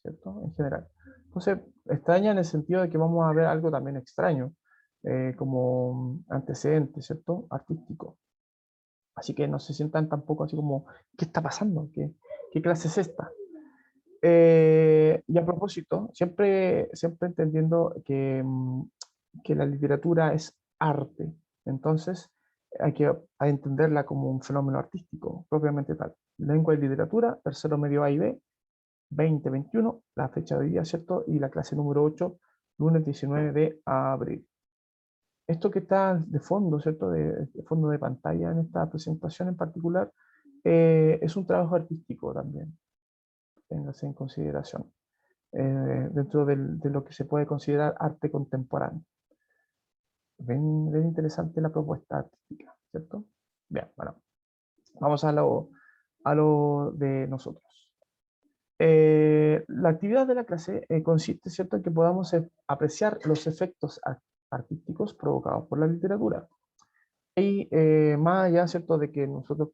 ¿cierto? En general. Entonces, extraña en el sentido de que vamos a ver algo también extraño, como antecedente, ¿cierto? Artístico. Así que no se sientan tampoco así como, ¿qué está pasando? ¿Qué clase es esta? Y a propósito, siempre entendiendo que la literatura es arte, entonces hay que entenderla como un fenómeno artístico, propiamente tal. Lengua y literatura, tercero medio A y B, 2021, la fecha de hoy día, ¿cierto? Y la clase número 8, lunes 19 de abril. Esto que está de fondo, ¿cierto? De fondo de pantalla en esta presentación en particular, es un trabajo artístico también, téngase en consideración, dentro de lo que se puede considerar arte contemporáneo. Ven interesante la propuesta artística, ¿cierto? Bien, bueno, vamos a lo de nosotros. La actividad de la clase consiste, ¿cierto?, en que podamos apreciar los efectos artísticos provocados por la literatura. Y más allá, ¿cierto?, de que nosotros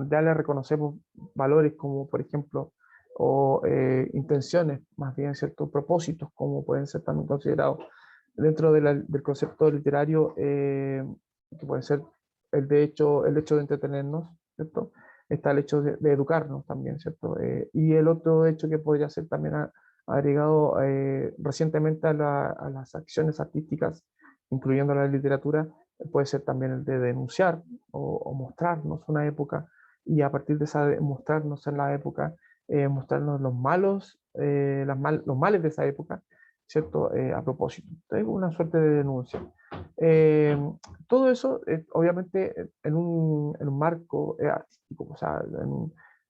ya le reconocemos valores como, por ejemplo, o intenciones, más bien, ¿cierto?, propósitos, como pueden ser también considerados dentro del concepto literario, que puede ser el hecho de entretenernos, ¿cierto? Está el hecho de educarnos también, ¿cierto? Y el otro hecho que podría ser también agregado recientemente a las acciones artísticas, incluyendo la literatura, puede ser también el de denunciar o mostrarnos una época, y a partir de esa mostrarnos en la época, mostrarnos los males de esa época, ¿cierto? A propósito. Entonces, una suerte de denuncia. Eh, Todo eso, obviamente, en un marco artístico, o sea,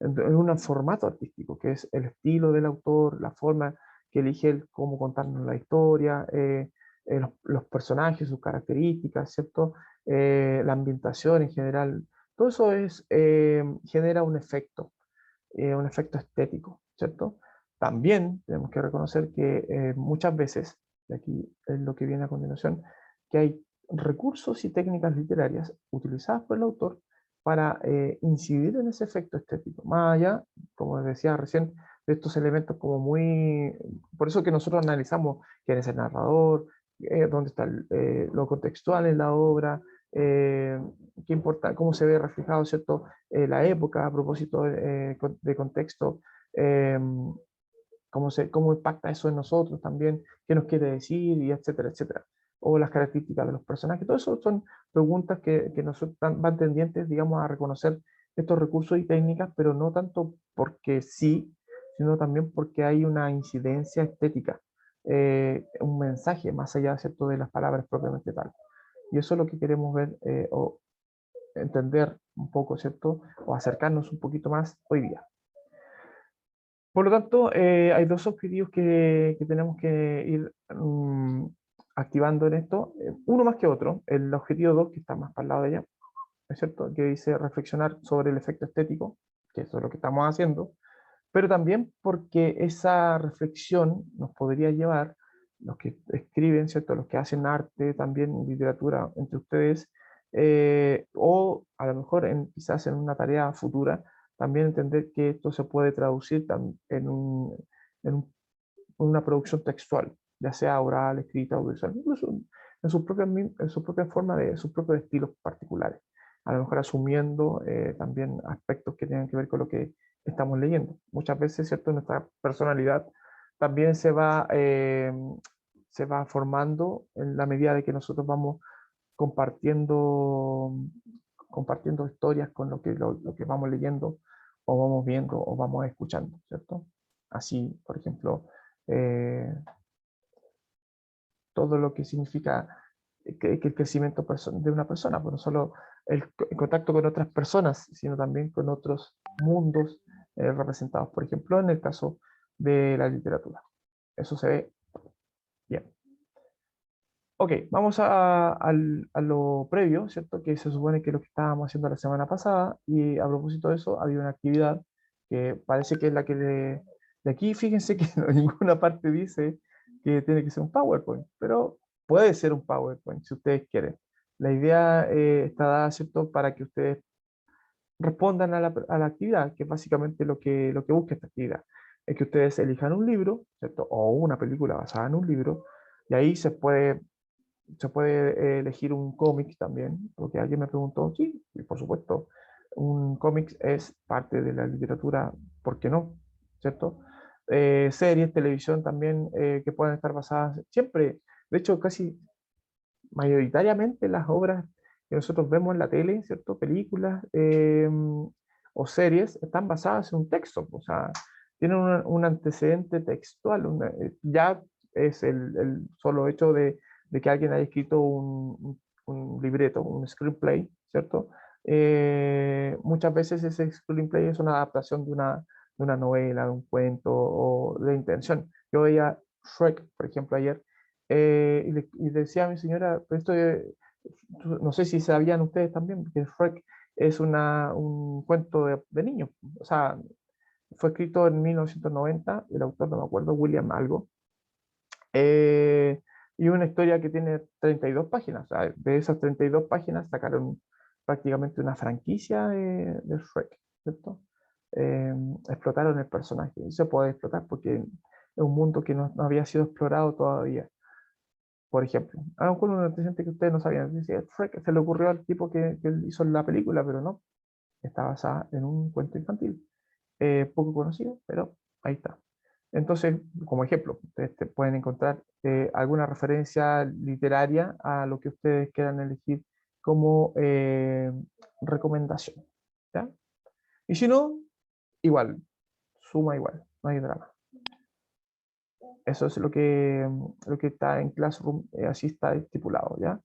en un formato artístico, que es el estilo del autor, la forma que elige él, cómo contarnos la historia, los personajes, sus características, ¿cierto? La ambientación en general. Todo eso genera un efecto estético, ¿cierto? También tenemos que reconocer que muchas veces, y aquí es lo que viene a continuación, que hay recursos y técnicas literarias utilizadas por el autor para incidir en ese efecto estético. Más allá, como decía recién, de estos elementos como muy... Por eso que nosotros analizamos quién es el narrador, dónde está lo contextual en la obra, eh, qué importa, cómo se ve reflejado, ¿cierto? La época a propósito de contexto, eh, cómo impacta eso en nosotros también, qué nos quiere decir, y etcétera, etcétera. O las características de los personajes. Todo eso son preguntas que nosotros van tendientes, digamos, a reconocer estos recursos y técnicas, pero no tanto porque sí, sino también porque hay una incidencia estética, un mensaje más allá, ¿cierto?, de las palabras propiamente tal. Y eso es lo que queremos ver o entender un poco, ¿cierto? O acercarnos un poquito más hoy día. Por lo tanto, hay dos objetivos que tenemos que ir activando en esto, uno más que otro. El objetivo 2, que está más para el lado de allá, ¿es cierto? Que dice reflexionar sobre el efecto estético, que eso es lo que estamos haciendo, pero también porque esa reflexión nos podría llevar, los que escriben, ¿cierto? Los que hacen arte, también literatura entre ustedes, o a lo mejor quizás en una tarea futura, también entender que esto se puede traducir en una producción textual, ya sea oral, escrita, audiovisual, incluso en su propia forma, de sus propios estilos particulares, a lo mejor asumiendo también aspectos que tengan que ver con lo que estamos leyendo. Muchas veces, ¿cierto?, nuestra personalidad también se va formando en la medida de que nosotros vamos compartiendo, compartiendo historias con lo que vamos leyendo, o vamos viendo, o vamos escuchando, ¿cierto? Así, por ejemplo, eh, todo lo que significa que el crecimiento de una persona, pues no solo el contacto con otras personas, sino también con otros mundos representados, por ejemplo, en el caso de la literatura. Eso se ve bien. Ok, vamos a lo previo, ¿cierto? Que se supone que es lo que estábamos haciendo la semana pasada, y a propósito de eso, había una actividad que parece que es la que de aquí, fíjense que en ninguna parte dice que tiene que ser un PowerPoint, pero puede ser un PowerPoint si ustedes quieren. La idea está dada, ¿cierto?, para que ustedes respondan a la actividad, que es básicamente lo que busca esta actividad. es que ustedes elijan un libro, ¿cierto? O una película basada en un libro, y ahí se puede elegir un cómic también, porque alguien me preguntó, sí, y por supuesto, un cómic es parte de la literatura, ¿por qué no? ¿Cierto? Series, televisión también, que pueden estar basadas siempre, de hecho, casi mayoritariamente las obras que nosotros vemos en la tele, ¿cierto? Películas o series están basadas en un texto, o sea, tienen un antecedente textual, ya es el solo hecho de que alguien haya escrito un libreto, un screenplay, ¿cierto? Muchas veces ese screenplay es una adaptación de una novela, de un cuento o de intención. Yo veía Shrek, por ejemplo, ayer, y decía a mi señora, pero no sé si sabían ustedes también, que Shrek es un cuento de niños. O sea, fue escrito en 1990, el autor no me acuerdo, William algo, eh, y una historia que tiene 32 páginas. O sea, de esas 32 páginas sacaron prácticamente una franquicia de Shrek, ¿cierto? Explotaron el personaje, y se puede explotar porque es un mundo que no había sido explorado todavía. Por ejemplo, a lo mejor un antecedente que ustedes no sabían, decía, Shrek se le ocurrió al tipo que hizo la película, pero no, está basada en un cuento infantil, poco conocido, pero ahí está. Entonces, como ejemplo, ustedes pueden encontrar alguna referencia literaria a lo que ustedes quieran elegir como recomendación, ¿ya? Y si no, igual, suma igual, no hay drama. Eso es lo que está en Classroom, así está estipulado, ¿ya?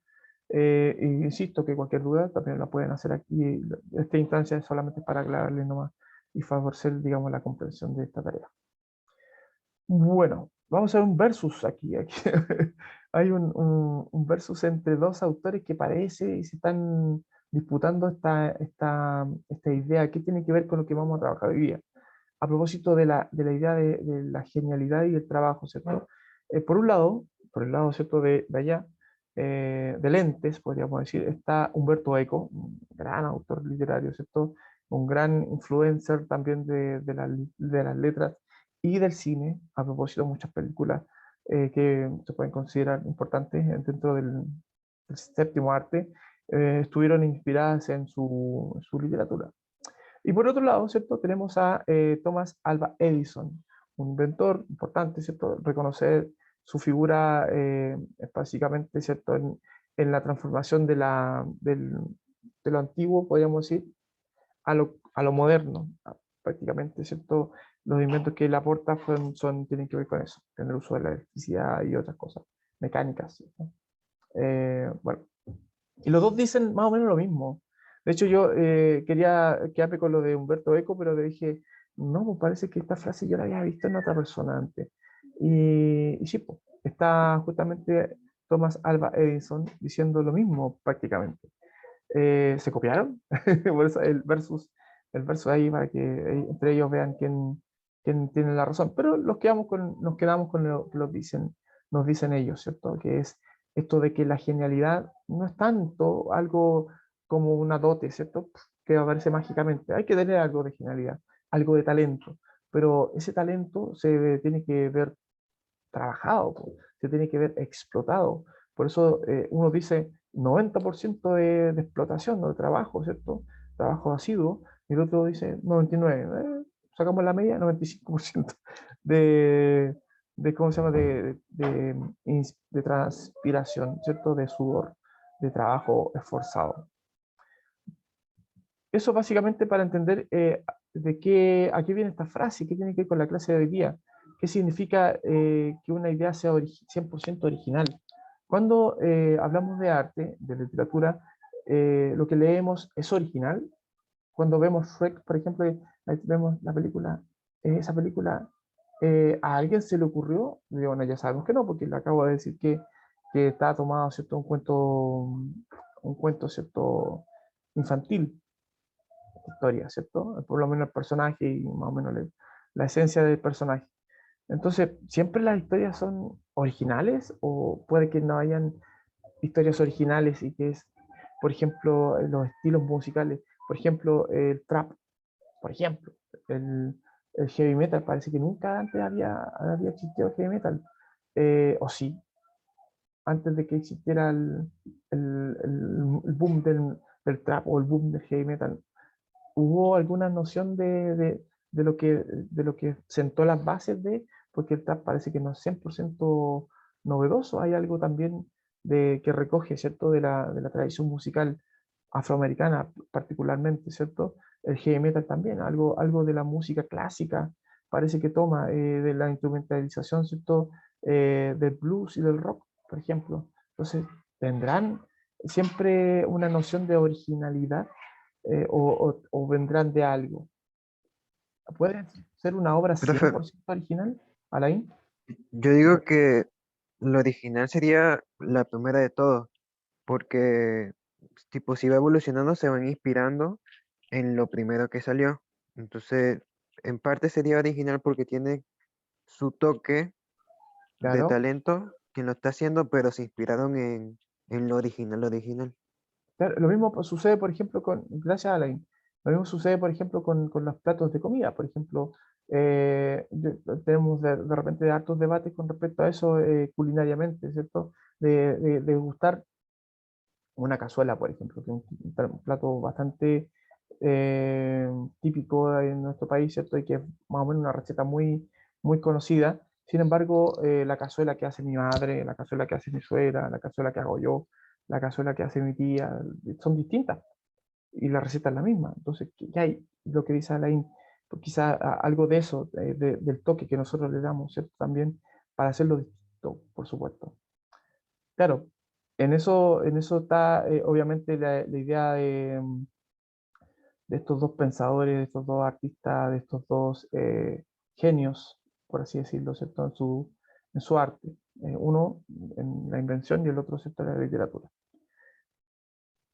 Y insisto que cualquier duda también la pueden hacer aquí. Esta instancia es solamente para aclararles nomás y favorecer, digamos, la comprensión de esta tarea. Bueno, vamos a ver un versus aquí. Hay un versus entre dos autores que parece y se están disputando esta idea. ¿Qué tiene que ver con lo que vamos a trabajar hoy día? A propósito de la idea de la genialidad y el trabajo, ¿cierto? Por el lado, ¿cierto? De allá, de lentes, podríamos decir, está Humberto Eco, un gran autor literario, ¿cierto? Un gran influencer también de las letras y del cine, a propósito de muchas películas que se pueden considerar importantes dentro del séptimo arte, estuvieron inspiradas en su literatura. Y por otro lado, ¿cierto? Tenemos a Thomas Alva Edison, un inventor importante, ¿cierto? Reconocer su figura es básicamente, ¿cierto? En la transformación de lo antiguo, podríamos decir, a lo moderno, prácticamente, ¿cierto? Los inventos que él aporta tienen que ver con eso, en el uso de la electricidad y otras cosas mecánicas, ¿cierto? Bueno, y los dos dicen más o menos lo mismo. De hecho, yo quería quedarme con lo de Humberto Eco, pero le dije, no, pues parece que esta frase yo la había visto en otra persona antes. Y sí, pues, está justamente Thomas Alva Edison diciendo lo mismo prácticamente. ¿Se copiaron? Por eso el versus ahí para que entre ellos vean quién tiene la razón. Pero nos quedamos con lo que nos dicen ellos, ¿cierto? Que es esto de que la genialidad no es tanto algo como una dote, ¿cierto? Que aparece mágicamente. Hay que tener algo de genialidad, algo de talento, pero ese talento se tiene que ver trabajado, po, se tiene que ver explotado. Por eso uno dice 90% de explotación, no de trabajo, ¿cierto? Trabajo asiduo, y el otro dice 99%. Sacamos la media, 95% de, ¿cómo se llama? De transpiración, ¿cierto? De sudor, de trabajo esforzado. Eso básicamente para entender a qué viene esta frase, qué tiene que ver con la clase de hoy día, qué significa que una idea sea 100% original. Cuando hablamos de arte, de literatura, lo que leemos es original. Cuando vemos Shrek, por ejemplo, ahí vemos la película, esa película, ¿a alguien se le ocurrió? Y bueno, ya sabemos que no, porque le acabo de decir que está tomado, ¿cierto? Un cuento, ¿cierto? Infantil historia, ¿cierto? Por lo menos el personaje y más o menos la esencia del personaje. Entonces, ¿siempre las historias son originales o puede que no hayan historias originales y que es, por ejemplo, los estilos musicales, por ejemplo, el trap, por ejemplo, el, el heavy metal, parece que nunca antes había existido el heavy metal, o sí, antes de que existiera el boom del trap o el boom del heavy metal. ¿Hubo alguna noción de lo que sentó las bases porque el trap parece que no es 100% novedoso? Hay algo también que recoge, ¿cierto?, de la tradición musical afroamericana particularmente, ¿cierto? El heavy metal también, algo de la música clásica parece que toma, de la instrumentalización, ¿cierto?, del blues y del rock, por ejemplo. Entonces, ¿tendrán siempre una noción de originalidad, o vendrán de algo? ¿Puede ser una obra Profe, 100% original, Alain? yo digo que lo original sería la primera de todo, porque tipo si va evolucionando se van inspirando en lo primero que salió. Entonces, en parte sería original porque tiene su toque de Claro. talento quien lo está haciendo, pero se inspiraron en lo original. Claro, lo mismo sucede, por ejemplo, gracias a Alain, lo mismo sucede, por ejemplo, con los platos de comida. Por ejemplo, tenemos de repente hartos debates con respecto a eso, culinariamente, ¿cierto? De gustar una cazuela, por ejemplo, que es un plato bastante eh, típico en nuestro país, ¿cierto? Y que es más o menos una receta muy, muy conocida. Sin embargo, la cazuela que hace mi madre, la cazuela que hace mi suegra, la cazuela que hago yo, la cazuela que hace mi tía, son distintas y la receta es la misma. Entonces, ¿qué hay? Lo que dice Alain, pues quizá algo de eso, del toque que nosotros le damos, ¿cierto? También para hacerlo distinto, por supuesto. Claro, en eso está, obviamente la idea de estos dos pensadores, de estos dos artistas, de estos dos genios, por así decirlo, ¿cierto? En su arte. Uno en la invención y el otro, ¿cierto?, en la literatura.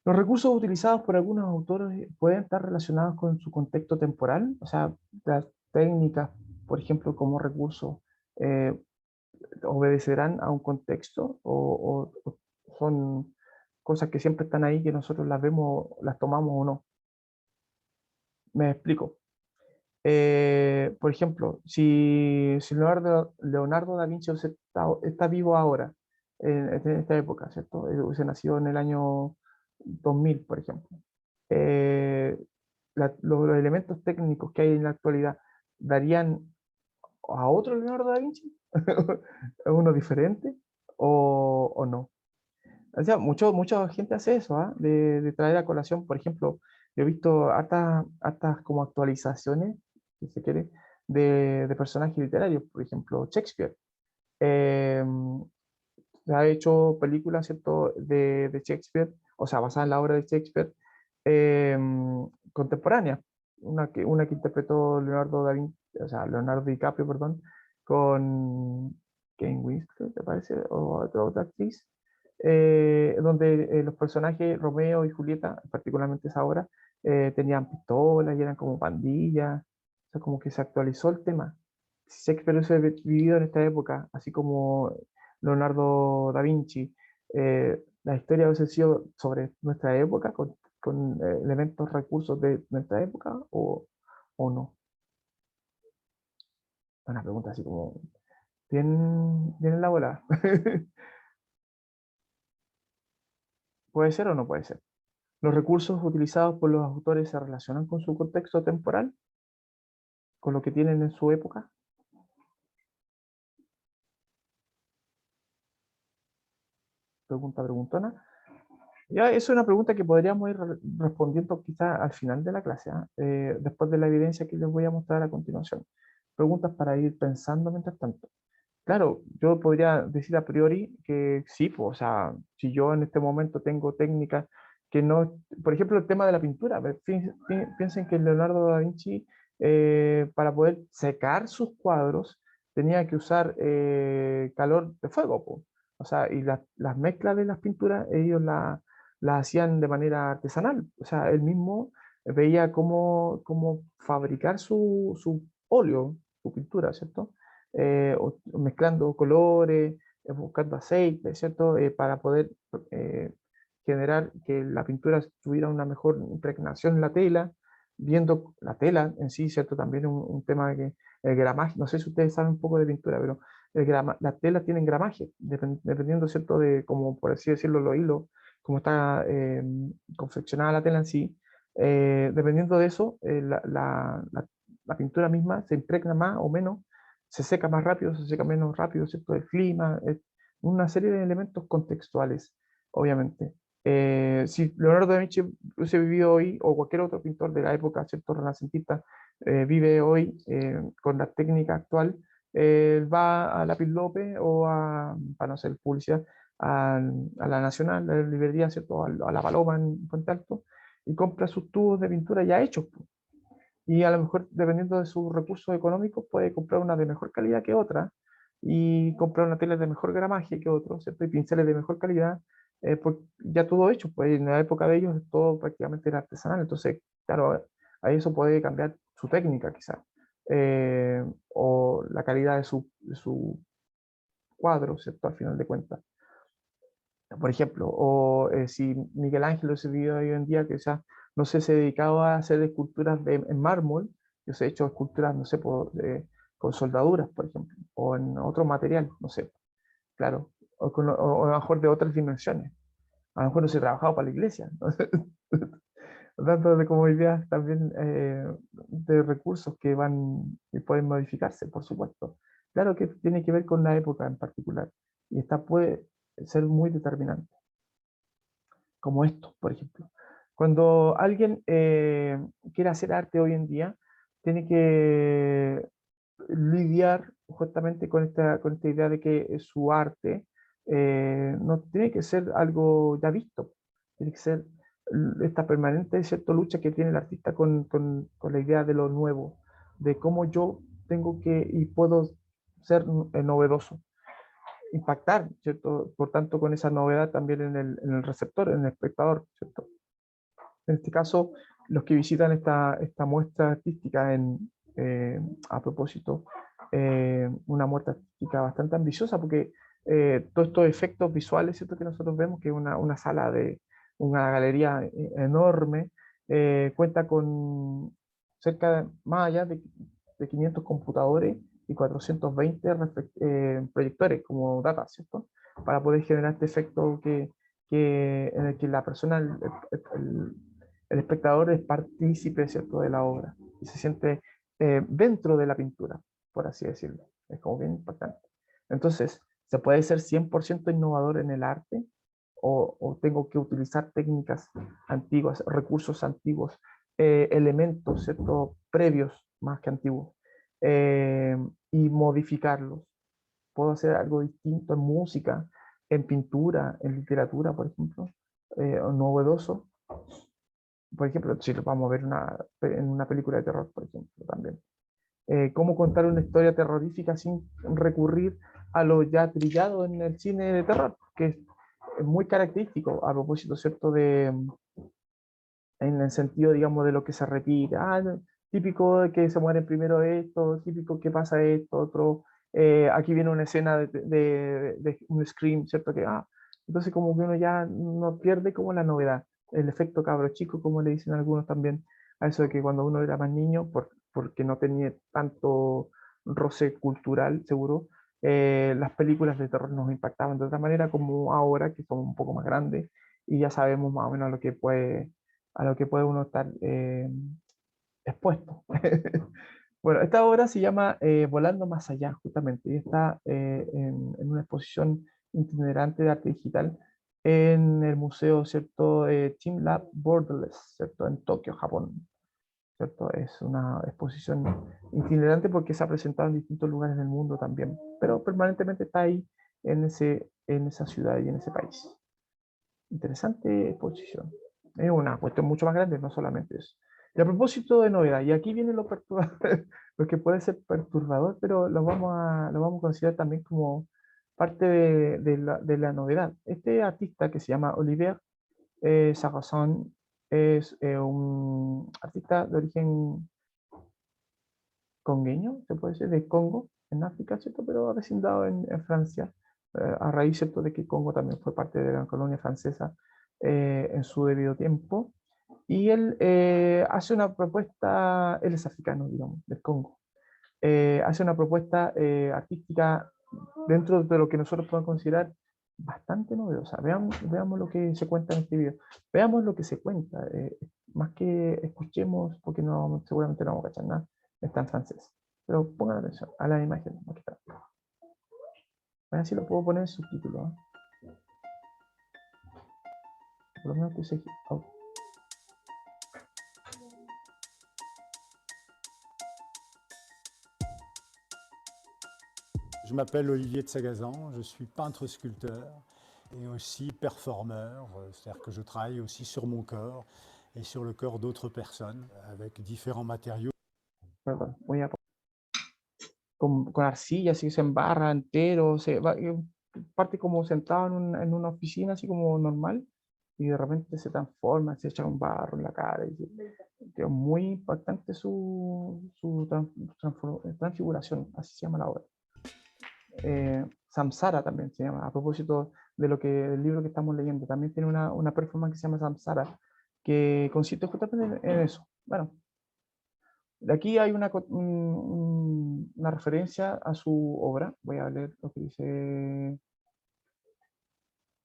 Los recursos utilizados por algunos autores pueden estar relacionados con su contexto temporal, o sea, las técnicas, por ejemplo, como recursos, eh, obedecerán a un contexto, o son cosas que siempre están ahí, que nosotros las vemos, las tomamos o no. Me explico. Por ejemplo, si Leonardo da Vinci está vivo ahora, en esta época, ¿cierto? Se nació en el año 2000, por ejemplo. eh, los elementos técnicos que hay en la actualidad darían a otro Leonardo da Vinci, ¿a uno diferente o no? O sea, mucha gente hace eso, ¿ah? De traer a colación, por ejemplo, yo he visto hartas como actualizaciones, si se quiere, de personajes literarios, por ejemplo, Shakespeare. Eh, Se ha hecho películas, ¿cierto?, de Shakespeare, o sea, basada en la obra de Shakespeare, eh, contemporánea. Una que interpretó Leonardo da Vinci, o sea, Leonardo DiCaprio, perdón, con Kane Winslet, me parece, o otra actriz, donde los personajes Romeo y Julieta, particularmente esa obra, tenían pistolas y eran como pandillas, o sea, como que se actualizó el tema. Si Shakespeare hubiese vivido en esta época, así como Leonardo da Vinci, la historia hubiese sido sobre nuestra época, con elementos, recursos de nuestra época, o no. Una pregunta así como bien elaborada. ¿Puede ser o no puede ser? ¿Los recursos utilizados por los autores se relacionan con su contexto temporal, con lo que tienen en su época? Pregunta preguntona. Ya, eso es una pregunta que podríamos ir respondiendo quizá al final de la clase, ¿ah? Después de la evidencia que les voy a mostrar a continuación. Preguntas para ir pensando mientras tanto. Claro, yo podría decir a priori que sí, pues, o sea, si yo en este momento tengo técnicas que no, por ejemplo, el tema de la pintura, piensen que Leonardo da Vinci, para poder secar sus cuadros, tenía que usar calor de fuego, po. O sea, y las mezclas de las pinturas, ellos las hacían de manera artesanal. O sea, él mismo veía cómo fabricar su óleo, su pintura, ¿cierto? O mezclando colores, buscando aceite, ¿cierto? Para poder eh, generar que la pintura tuviera una mejor impregnación en la tela. viendo la tela en sí, ¿cierto? También un tema que el gramaje, no sé si ustedes saben un poco de pintura, pero las telas tienen gramaje, dependiendo, ¿cierto? De, como por así decirlo, los hilos, cómo está confeccionada la tela en sí. Dependiendo de eso, la pintura misma se impregna más o menos, se seca más rápido, se seca menos rápido, ¿cierto? El clima, una serie de elementos contextuales, obviamente. Si Leonardo da Vinci hubiese vivido hoy, o cualquier otro pintor de la época, ¿cierto? Renacentista, vive hoy con la técnica actual, él va a Lápiz López o para no hacer publicidad, a la Nacional, a la librería, ¿cierto? A la Paloma en Puente Alto, y compra sus tubos de pintura ya hechos, po. Y a lo mejor, dependiendo de sus recursos económicos, puede comprar una de mejor calidad que otra, y comprar una tela de mejor gramaje que otro, ¿cierto? Y pinceles de mejor calidad, ya todo hecho, pues en la época de ellos todo prácticamente era artesanal, entonces, claro, ahí eso puede cambiar su técnica quizás, o la calidad de su cuadro, ¿cierto? Al final de cuentas. Por ejemplo, o si Miguel Ángel se vive hoy en día, que ya no sé, se dedicaba a hacer esculturas en mármol, yo sé, he hecho esculturas, no sé, con soldaduras, por ejemplo, o en otro material, no sé, claro, o a lo mejor de otras dimensiones. A lo mejor no se trabajaba para la iglesia, ¿no? Dando de como ideas también de recursos que van y pueden modificarse, por supuesto. Claro que tiene que ver con la época en particular, y esta puede ser muy determinante, como esto, por ejemplo. Cuando alguien quiere hacer arte hoy en día, tiene que lidiar justamente con esta idea de que su arte no tiene que ser algo ya visto, tiene que ser esta permanente, ¿cierto?, lucha que tiene el artista con la idea de lo nuevo, de cómo yo tengo que y puedo ser novedoso, impactar, ¿cierto? Por tanto, con esa novedad también en el receptor, en el espectador, ¿cierto? En este caso, los que visitan esta muestra artística a propósito, una muestra artística bastante ambiciosa porque todos estos efectos visuales, ¿cierto? Que nosotros vemos, que es una sala de una galería enorme, cuenta con más allá de 500 computadores y 420 proyectores como data, ¿cierto? Para poder generar este efecto en el que la persona, el- el espectador es partícipe, ¿cierto?, de la obra y se siente dentro de la pintura, por así decirlo. Es como bien impactante. Entonces, ¿se puede ser 100% innovador en el arte o tengo que utilizar técnicas antiguas, recursos antiguos, elementos, ¿cierto?, previos más que antiguos, eh, y modificarlos? ¿Puedo hacer algo distinto en música, en pintura, en literatura, por ejemplo, o novedoso? Por ejemplo, si lo vamos a ver en una película de terror, por ejemplo, también. Cómo contar una historia terrorífica sin recurrir a lo ya trillado en el cine de terror, que es muy característico a propósito, ¿cierto? En el sentido, digamos, de lo que se repite. No, típico de que se mueren primero esto, típico que pasa esto, otro. Aquí viene una escena de un scream, ¿cierto? Entonces como que uno ya no pierde como la novedad, el efecto cabro chico, como le dicen algunos también, a eso de que cuando uno era más niño, porque no tenía tanto roce cultural, seguro, las películas de terror nos impactaban de otra manera como ahora, que somos un poco más grandes y ya sabemos más o menos a lo que puede uno estar expuesto. Bueno, esta obra se llama Volando Más Allá, justamente, y está en una exposición itinerante de arte digital en el museo, ¿cierto? Team Lab Borderless, ¿cierto? En Tokio, Japón, ¿cierto? Es una exposición itinerante porque se ha presentado en distintos lugares del mundo también, pero permanentemente está ahí en esa ciudad y en ese país. Interesante exposición. Es una cuestión mucho más grande, no solamente eso. Y a propósito de novedad, y aquí viene lo perturbador, lo que puede ser perturbador, pero lo vamos a considerar también como parte de la novedad. Este artista que se llama Olivier Sarrazin es un artista de origen congueño, se puede decir, de Congo, en África, ¿cierto? Pero vecindado en Francia, a raíz, ¿cierto?, de que Congo también fue parte de la colonia francesa en su debido tiempo. Y él hace una propuesta, él es africano, digamos, del Congo. Hace una propuesta artística dentro de lo que nosotros podemos considerar bastante novedosa. Veamos lo que se cuenta en este video. Veamos lo que se cuenta, más que escuchemos, porque no, seguramente no vamos a cachar nada, está en francés. Pero pongan atención a la imagen. Aquí está. A ver si lo puedo poner en subtítulos. Por lo menos puse aquí. Oh. Je m'appelle Olivier de Sagazan, je suis peintre-sculpteur et aussi performeur, c'est-à-dire que je travaille aussi sur mon corps et sur le corps d'autres personnes avec différents matériaux. Perdón, voy a con arcilla, así se embarra entero, parte como sentado en una oficina, así como normal, y de repente se transforma, se echa un barro en la cara. Es muy impactante su transfiguración, así se llama la obra. Samsara también se llama, a propósito de lo que del libro que estamos leyendo, también tiene una performance que se llama Samsara, que consiste justamente en eso. Bueno, de aquí hay una referencia a su obra. Voy a leer lo que dice.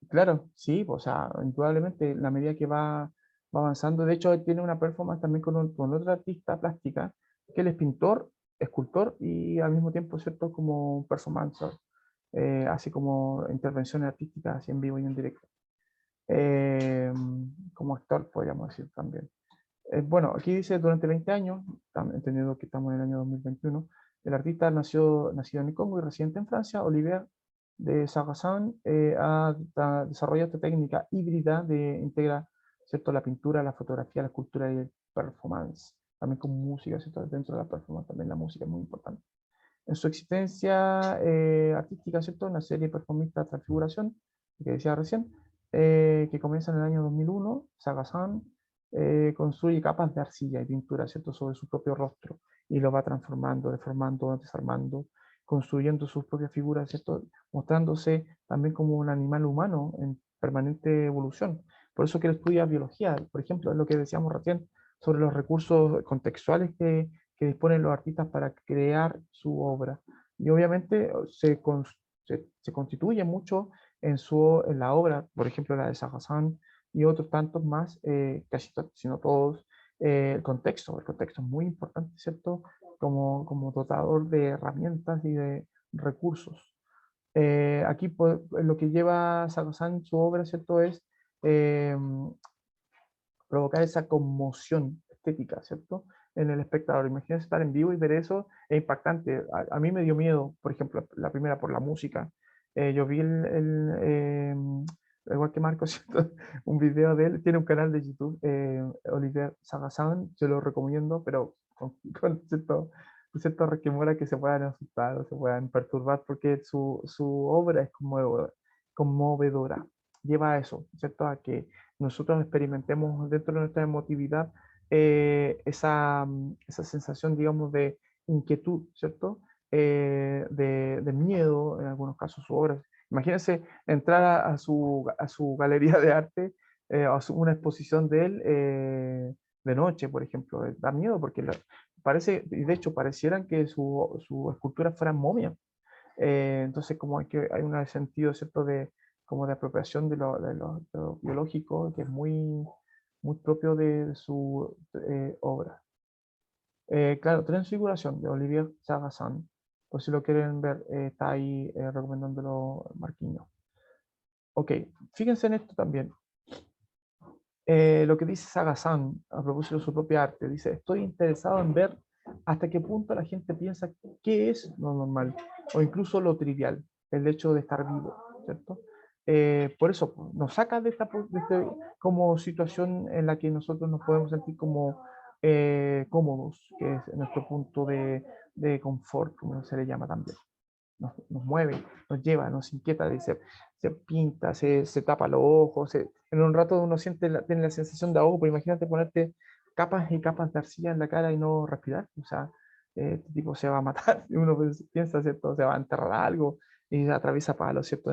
Claro, sí, o sea, indudablemente, en la medida que va avanzando. De hecho, él tiene una performance también con otra artista plástica, que él es pintor, escultor y al mismo tiempo, ¿cierto? Como performance, así como intervenciones artísticas, así en vivo y en directo. Eh, como actor, podríamos decir también. Bueno, aquí dice durante 20 años, entendiendo que estamos en el año 2021, el artista nacido en el Congo y residente en Francia, Olivier de Sarrazin, ha desarrollado esta técnica híbrida de integra, ¿cierto?, la pintura, la fotografía, la escultura y el performance, también con música, ¿cierto? Dentro de la performance también la música es muy importante. En su existencia artística, ¿cierto?, una serie performista Transfiguración, que decía recién, que comienza en el año 2001, Sarrazin construye capas de arcilla y pintura, ¿cierto?, sobre su propio rostro y lo va transformando, deformando, desarmando, construyendo sus propias figuras, ¿cierto?, mostrándose también como un animal humano en permanente evolución. Por eso que él estudia biología, por ejemplo, es lo que decíamos recién sobre los recursos contextuales que disponen los artistas para crear su obra. Y obviamente se constituye mucho en la obra, por ejemplo, la de Sarrazin, y otros tantos más, casi sino todos, el contexto es muy importante, ¿cierto? Como dotador de herramientas y de recursos. Aquí pues, lo que lleva Sarrazin su obra, ¿cierto? Es eh, provocar esa conmoción estética, ¿cierto? En el espectador. Imagínense estar en vivo y ver eso, es impactante. A mí me dio miedo, por ejemplo, la primera por la música. Yo vi igual que Marco, ¿cierto? Un video de él, tiene un canal de YouTube, Olivier Sarrazin, se lo recomiendo, pero con cierto resquemora que se puedan asustar o se puedan perturbar, porque su obra es conmovedora. Lleva a eso, ¿cierto? A que nosotros experimentemos dentro de nuestra emotividad esa sensación, digamos, de inquietud, ¿cierto? De miedo, en algunos casos, su obra. Imagínense entrar a su galería de arte, una exposición de él de noche, por ejemplo. Da miedo porque parece, y de hecho parecieran que su escultura fuera momia. Entonces, como hay un sentido, ¿cierto?, como de apropiación de lo biológico, que es muy propio de su obra. Claro, Transfiguración de Olivier Sarrazin, por si lo quieren ver, está ahí recomendándolo Marquinhos. Ok, fíjense en esto también. Lo que dice Sarrazin a propósito de su propia arte, dice, estoy interesado en ver hasta qué punto la gente piensa qué es lo normal, o incluso lo trivial, el hecho de estar vivo, ¿cierto? Por eso nos saca de esta como situación en la que nosotros nos podemos sentir como cómodos, que es nuestro punto de confort, como se le llama también. Nos mueve, nos lleva, nos inquieta, se pinta, se tapa los ojos, en un rato uno tiene la sensación de ahogo, pero imagínate ponerte capas y capas de arcilla en la cara y no respirar, o sea, este tipo se va a matar, y uno piensa, ¿cierto? Se va a enterrar algo y atraviesa palos, ¿cierto?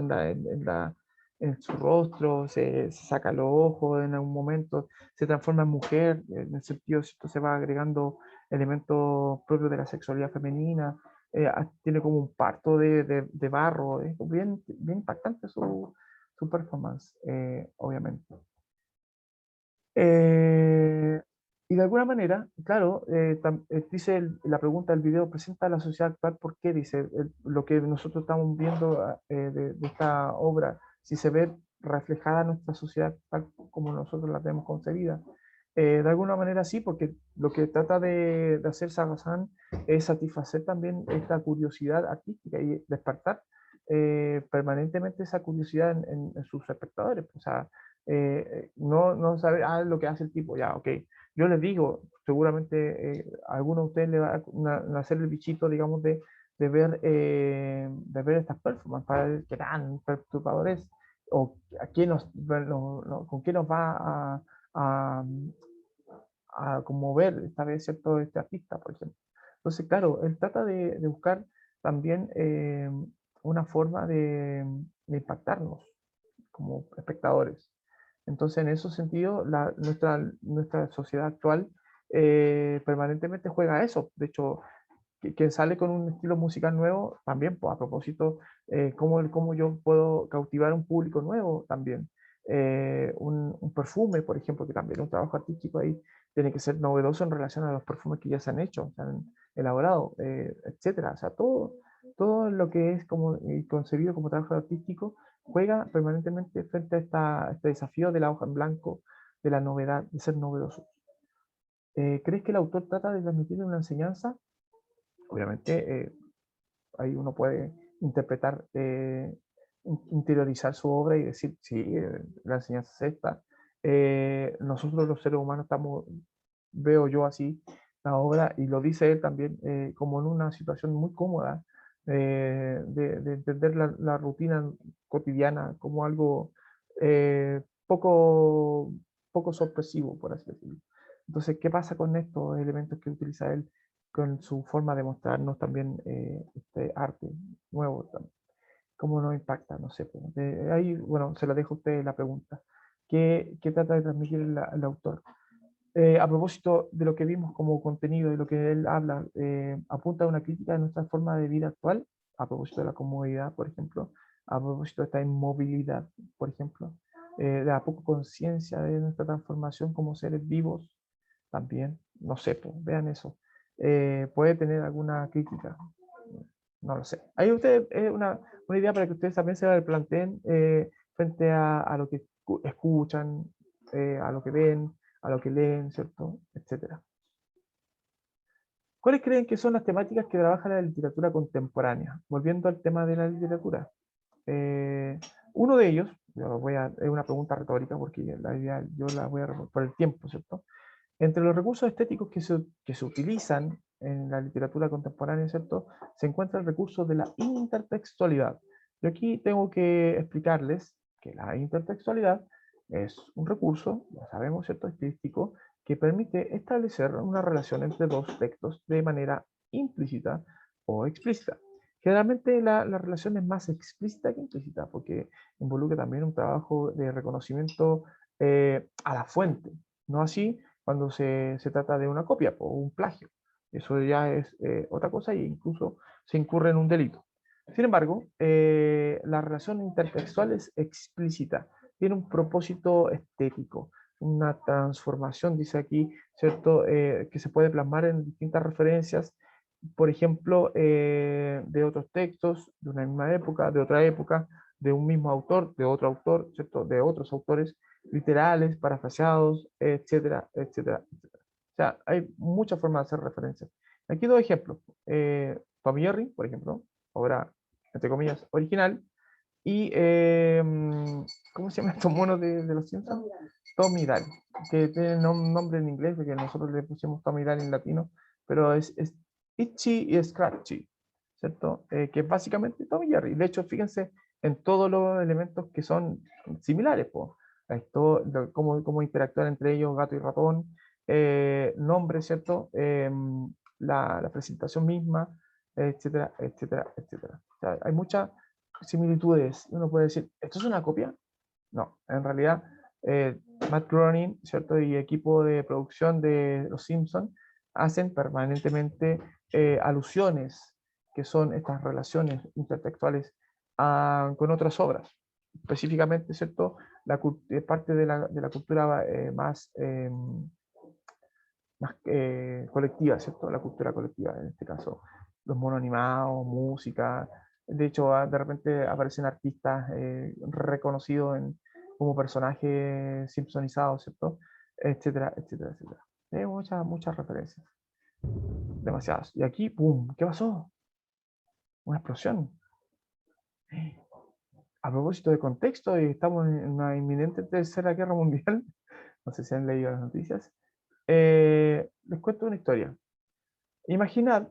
en su rostro, se saca los ojos en algún momento, se transforma en mujer, en el sentido, ¿cierto? Se va agregando elementos propios de la sexualidad femenina, tiene como un parto de barro, es bien, bien impactante su performance, obviamente. Y de alguna manera, claro, dice la pregunta del video, presenta la sociedad actual, ¿por qué? Dice, lo que nosotros estamos viendo de esta obra, si se ve reflejada nuestra sociedad tal como nosotros la tenemos concebida. De alguna manera sí, porque lo que trata de hacer Sarrazin es satisfacer también esta curiosidad artística y despertar permanentemente esa curiosidad en sus espectadores. O sea, no saber lo que hace el tipo, ya, ok. Yo les digo, seguramente a alguno de ustedes le va a nacer el bichito, digamos, de ver estas performances, para ver qué tan perturbadores o a quién con qué nos va a, a conmover esta vez, ¿cierto? Este artista, por ejemplo. Entonces, claro, él trata de buscar también una forma de impactarnos como espectadores. Entonces, en ese sentido, nuestra sociedad actual permanentemente juega a eso. De hecho, quien sale con un estilo musical nuevo, también, pues, a propósito, cómo yo puedo cautivar un público nuevo también. Un perfume, por ejemplo, que también un trabajo artístico ahí tiene que ser novedoso en relación a los perfumes que ya se han hecho, se han elaborado, etcétera. O sea, todo lo que es como concebido como trabajo artístico juega permanentemente frente a este desafío de la hoja en blanco, de la novedad, de ser novedoso. ¿Crees que el autor trata de transmitir una enseñanza? Obviamente, ahí uno puede interpretar, interiorizar su obra y decir, sí, la enseñanza es esta. Nosotros los seres humanos veo yo así la obra, y lo dice él también, como en una situación muy cómoda, de entender la rutina cotidiana como algo poco sorpresivo, por así decirlo. Entonces, ¿qué pasa con estos elementos que utiliza él con su forma de mostrarnos también este arte nuevo? ¿Cómo nos impacta? No sé. Pues, ahí, bueno, se la dejo a usted la pregunta. ¿Qué trata de transmitir el autor? A propósito de lo que vimos como contenido y lo que él habla, apunta a una crítica de nuestra forma de vida actual, a propósito de la comodidad, por ejemplo, a propósito de esta inmovilidad, por ejemplo, de la poca conciencia de nuestra transformación como seres vivos, también, no sé, pues, vean eso. Puede tener alguna crítica, no lo sé. Ahí ustedes, una idea para que ustedes también se la planteen frente a lo que escuchan, a lo que ven, a lo que leen, ¿cierto? Etcétera. ¿Cuáles creen que son las temáticas que trabaja la literatura contemporánea? Volviendo al tema de la literatura. Uno de ellos, es una pregunta retórica porque la idea yo la voy a por el tiempo, ¿cierto? Entre los recursos estéticos que se utilizan en la literatura contemporánea, ¿cierto? Se encuentra el recurso de la intertextualidad. Yo aquí tengo que explicarles que la intertextualidad es un recurso, ya sabemos, ¿cierto?, estilístico, que permite establecer una relación entre dos textos de manera implícita o explícita. Generalmente la relación es más explícita que implícita, porque involucra también un trabajo de reconocimiento a la fuente, no así cuando se trata de una copia o un plagio. Eso ya es otra cosa e incluso se incurre en un delito. Sin embargo, la relación intertextual es explícita, tiene un propósito estético, una transformación, dice aquí, ¿cierto? Que se puede plasmar en distintas referencias, por ejemplo, de otros textos, de una misma época, de otra época, de un mismo autor, de otro autor, ¿cierto? De otros autores, literales, parafraseados, etcétera, etcétera, etcétera. O sea, hay muchas formas de hacer referencias. Aquí dos ejemplos. Tom y Jerry, por ejemplo, obra, entre comillas, original. Y, ¿cómo se llama estos monos de los Simpsons? Tom y Daly, que tienen un nombre en inglés, porque nosotros le pusimos Tom y Daly en latino, pero es Itchy y Scratchy, ¿cierto? Que es básicamente Tom y Jerry. De hecho, fíjense en todos los elementos que son similares, pues. Esto, cómo interactúan entre ellos gato y ratón, nombre, ¿cierto? La presentación misma, etcétera, etcétera, etcétera. O sea, hay muchas similitudes. Uno puede decir, ¿esto es una copia? No, en realidad Matt Groening, ¿cierto? Y equipo de producción de Los Simpsons hacen permanentemente alusiones, que son estas relaciones intertextuales con otras obras. Específicamente, ¿cierto? Parte de la cultura más colectiva, ¿cierto? La cultura colectiva, en este caso, los monos animados, música. De hecho, de repente aparecen artistas reconocidos como personajes simpsonizados, ¿cierto? Etcétera, etcétera, etcétera. Muchas referencias. Demasiadas. Y aquí, ¡pum! ¿Qué pasó? Una explosión. A propósito de contexto, estamos en una inminente tercera guerra mundial. No sé si han leído las noticias. Les cuento una historia. Imaginad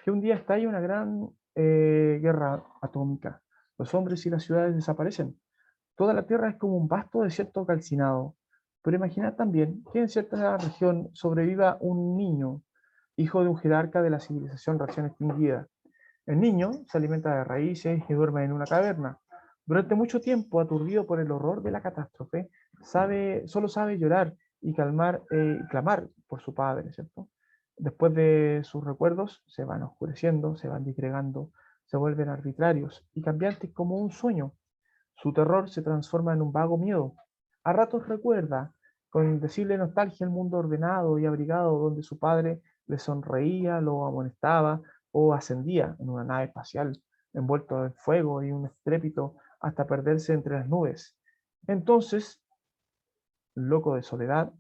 que un día estalla una gran guerra atómica. Los hombres y las ciudades desaparecen. Toda la Tierra es como un vasto desierto calcinado. Pero imaginad también que en cierta región sobreviva un niño, hijo de un jerarca de la civilización recién extinguida. El niño se alimenta de raíces y duerme en una caverna. Durante mucho tiempo, aturdido por el horror de la catástrofe, solo sabe llorar y clamar por su padre, ¿cierto? Después de sus recuerdos se van oscureciendo, se van disgregando, se vuelven arbitrarios y cambiantes como un sueño. Su terror se transforma en un vago miedo. A ratos recuerda con indecible nostalgia el mundo ordenado y abrigado donde su padre le sonreía, lo amonestaba o ascendía en una nave espacial envuelto en fuego y un estrépito hasta perderse entre las nubes. Entonces, loco de soledad,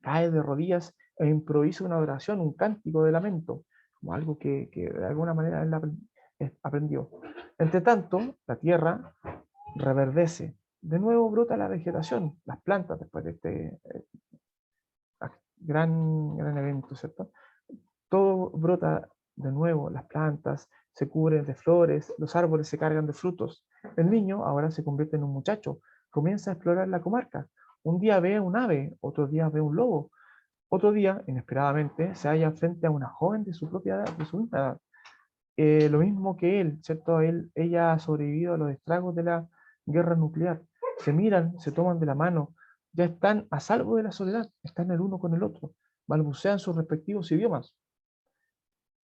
cae de rodillas e improvisa una oración, un cántico de lamento, como algo que de alguna manera él aprendió. Entre tanto, la tierra reverdece. De nuevo brota la vegetación, las plantas después de este gran evento, ¿cierto? Todo brota de nuevo, las plantas se cubren de flores, los árboles se cargan de frutos. El niño ahora se convierte en un muchacho, comienza a explorar la comarca. Un día ve un ave, otro día ve un lobo, otro día, inesperadamente, se halla frente a una joven de su propia edad, de su misma edad. Lo mismo que él, ¿cierto? Ella ha sobrevivido a los estragos de la guerra nuclear. Se miran, se toman de la mano, ya están a salvo de la soledad, están el uno con el otro, balbucean sus respectivos idiomas,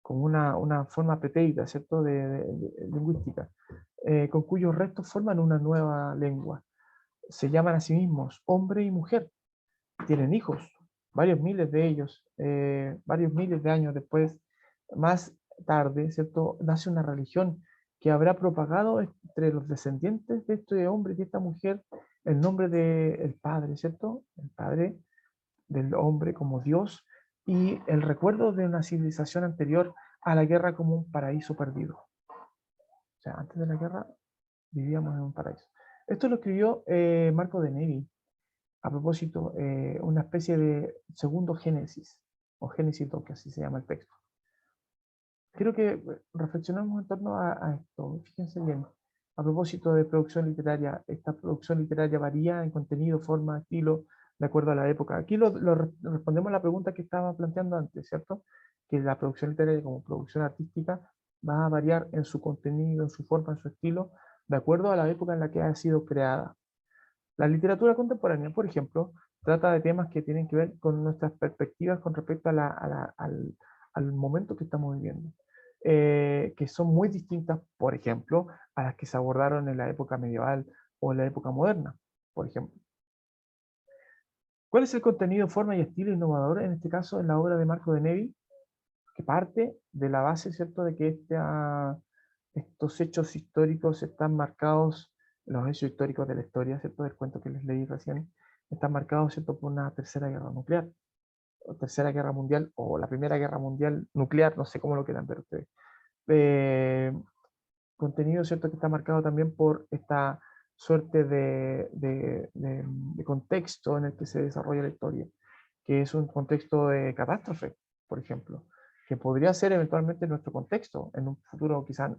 como una forma pretérita, ¿cierto? De lingüística, con cuyos restos forman una nueva lengua. Se llaman a sí mismos hombre y mujer, tienen hijos, varios miles de ellos, varios miles de años después, más tarde, ¿cierto? Nace una religión que habrá propagado entre los descendientes de este hombre y de esta mujer el nombre del Padre, ¿cierto? El Padre del hombre como Dios y el recuerdo de una civilización anterior a la guerra como un paraíso perdido. O sea, antes de la guerra vivíamos en un paraíso. Esto lo escribió Marco de Nevi, a propósito, una especie de segundo Génesis, o Génesis 2, que así se llama el texto. Quiero que reflexionemos en torno a esto. Fíjense bien, a propósito de producción literaria, esta producción literaria varía en contenido, forma, estilo, de acuerdo a la época. Aquí respondemos a la pregunta que estaba planteando antes, ¿cierto? Que la producción literaria como producción artística va a variar en su contenido, en su forma, en su estilo, de acuerdo a la época en la que ha sido creada. La literatura contemporánea, por ejemplo, trata de temas que tienen que ver con nuestras perspectivas con respecto al momento que estamos viviendo, que son muy distintas, por ejemplo, a las que se abordaron en la época medieval o en la época moderna, por ejemplo. ¿Cuál es el contenido, forma y estilo innovador, en este caso, en la obra de Marco de Nevi, que parte de la base, ¿cierto?, de que estos hechos históricos están marcados, los hechos históricos de la historia, ¿cierto?, del cuento que les leí recién, están marcados, ¿cierto?, por una tercera guerra nuclear, o tercera guerra mundial, o la primera guerra mundial nuclear, no sé cómo lo quieran ver ustedes. Eh, Contenido, ¿cierto?, que está marcado también por esta suerte de contexto en el que se desarrolla la historia, que es un contexto de catástrofe, por ejemplo, que podría ser eventualmente nuestro contexto en un futuro quizá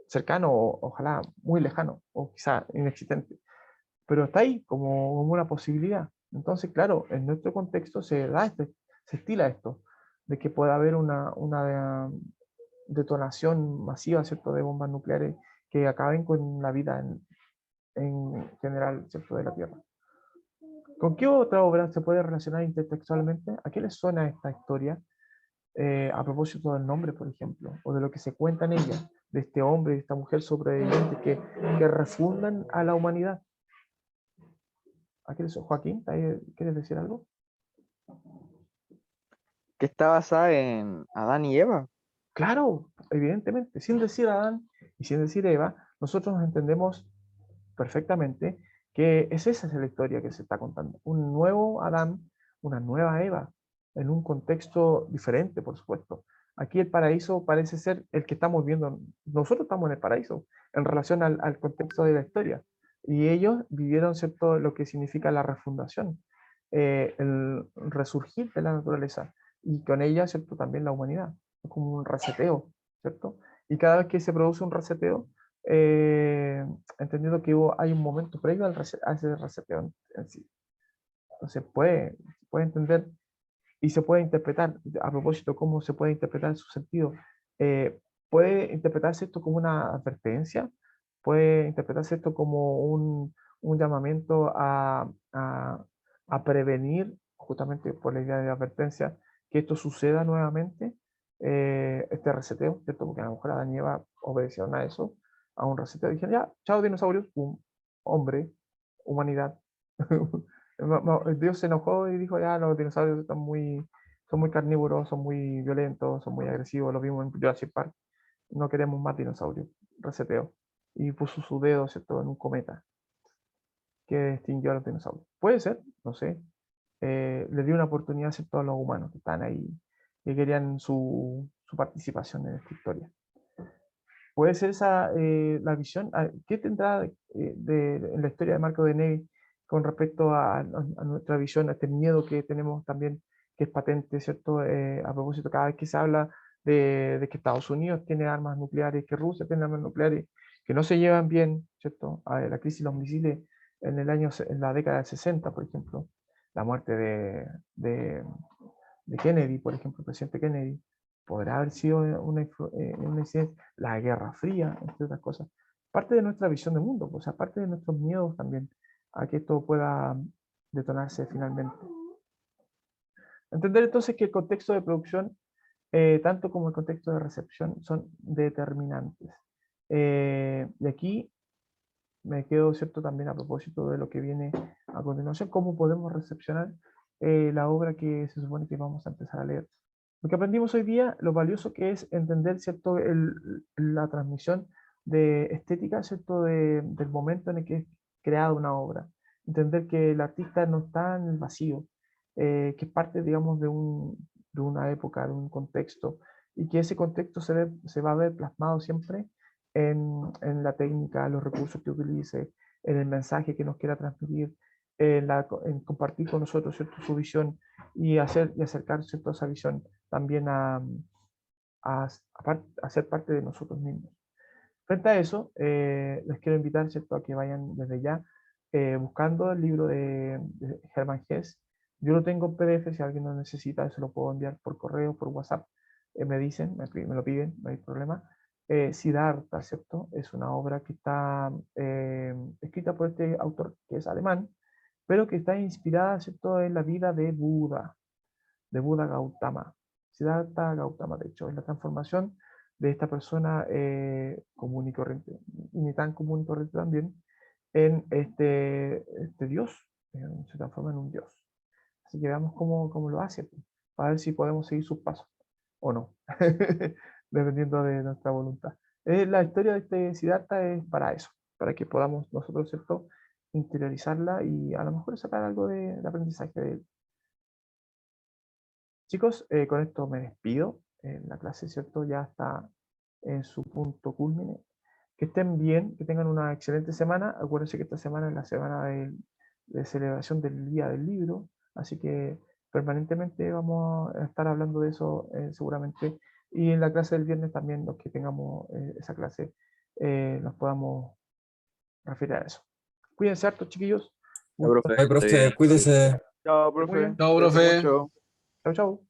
cercano o ojalá muy lejano o quizá inexistente, pero está ahí como una posibilidad. Entonces, claro, en nuestro contexto se estila esto, de que pueda haber una detonación masiva, ¿cierto?, de bombas nucleares que acaben con la vida en general, ¿cierto?, de la Tierra. ¿Con qué otra obra se puede relacionar intertextualmente? ¿A qué les suena esta historia? A propósito del nombre, por ejemplo, o de lo que se cuenta en ella, de este hombre y esta mujer sobreviviente que refundan a la humanidad. ¿A qué les suena? Joaquín, ¿quieres decir algo? Que está basada en Adán y Eva. Claro, evidentemente, sin decir Adán y sin decir Eva, nosotros entendemos perfectamente que esa es la historia que se está contando. Un nuevo Adán, una nueva Eva, en un contexto diferente, por supuesto. Aquí el paraíso parece ser el que estamos viendo. Nosotros estamos en el paraíso en relación al contexto de la historia. Y ellos vivieron, ¿cierto?, lo que significa la refundación, el resurgir de la naturaleza. Y con ella, ¿cierto?, también la humanidad. Es como un reseteo, ¿cierto? Y cada vez que se produce un reseteo, entendiendo que hay un momento previo a ese reseteo en sí. Entonces puede entender y se puede interpretar, a propósito, cómo se puede interpretar su sentido. Puede interpretarse esto como una advertencia, puede interpretarse esto como un llamamiento a prevenir, justamente por la idea de advertencia, que esto suceda nuevamente, este reseteo, ¿cierto? Porque a lo mejor Adán y Eva obedecieron a eso, a un reseteo, y dijeron, ya, chao dinosaurios, hombre, humanidad. Dios se enojó y dijo, ya, los dinosaurios son muy carnívoros, son muy violentos, son muy agresivos, lo vimos en Jurassic Park, no queremos más dinosaurios, reseteo. Y puso su dedo, ¿cierto?, en un cometa que extinguió a los dinosaurios. Puede ser, no sé. Le dio una oportunidad, ¿cierto?, a los humanos que están ahí, que querían su participación en esta historia. Puede ser esa la visión. ¿Qué tendrá en la historia de Marco de Neve con respecto a nuestra visión, a este miedo que tenemos también, que es patente, ¿cierto? A propósito, cada vez que se habla de que Estados Unidos tiene armas nucleares, que Rusia tiene armas nucleares, que no se llevan bien, ¿cierto? La crisis de los misiles en la década del 60, por ejemplo, la muerte de Kennedy, por ejemplo, el presidente Kennedy, podrá haber sido una incidencia, la Guerra Fría, entre otras cosas. Parte de nuestra visión del mundo, o sea, parte de nuestros miedos también a que esto pueda detonarse finalmente. Entender entonces que el contexto de producción, tanto como el contexto de recepción, son determinantes. Y aquí me quedo, ¿cierto?, también a propósito de lo que viene a continuación, cómo podemos recepcionar la obra que se supone que vamos a empezar a leer. Lo que aprendimos hoy día, lo valioso que es entender, ¿cierto?, la transmisión de estética, ¿cierto?, del momento en el que es creada una obra. Entender que el artista no está en el vacío, que es parte, digamos, de una época, de un contexto, y que ese contexto se va a ver plasmado siempre en la técnica, los recursos que utilice, en el mensaje que nos quiera transmitir, en compartir con nosotros, ¿cierto?, su visión y acercar, ¿cierto?, esa visión también a ser parte de nosotros mismos. Frente a eso, les quiero invitar, ¿cierto?, a que vayan desde ya buscando el libro de Hermann Hesse. Yo lo tengo en PDF, si alguien lo necesita, se lo puedo enviar por correo, por WhatsApp. Me dicen, me lo piden, no hay problema. Siddhartha, ¿cierto? Es una obra que está escrita por este autor que es alemán, pero que está inspirada, ¿cierto?, en la vida de Buda Gautama. Siddhartha Gautama, de hecho, es la transformación de esta persona común y corriente, y ni tan común y corriente también, en este Dios, se transforma en un Dios. Así que veamos cómo lo hace, para ver si podemos seguir sus pasos o no, dependiendo de nuestra voluntad. La historia de este Siddhartha es para eso, para que podamos nosotros, ¿cierto?, interiorizarla y a lo mejor sacar algo de aprendizaje de él. Chicos, con esto me despido. La clase, ¿cierto?, ya está en su punto culmine. Que estén bien, que tengan una excelente semana. Acuérdense que esta semana es la semana de celebración del Día del Libro, así que permanentemente vamos a estar hablando de eso seguramente. Y en la clase del viernes también, los que tengamos esa clase, nos podamos referir a eso. Cuídense harto, chiquillos. Ya, profe. Ay, profe, cuídese. Chao, Muy profe. bien. Chao, Cuídate profe. mucho. Chau, chau.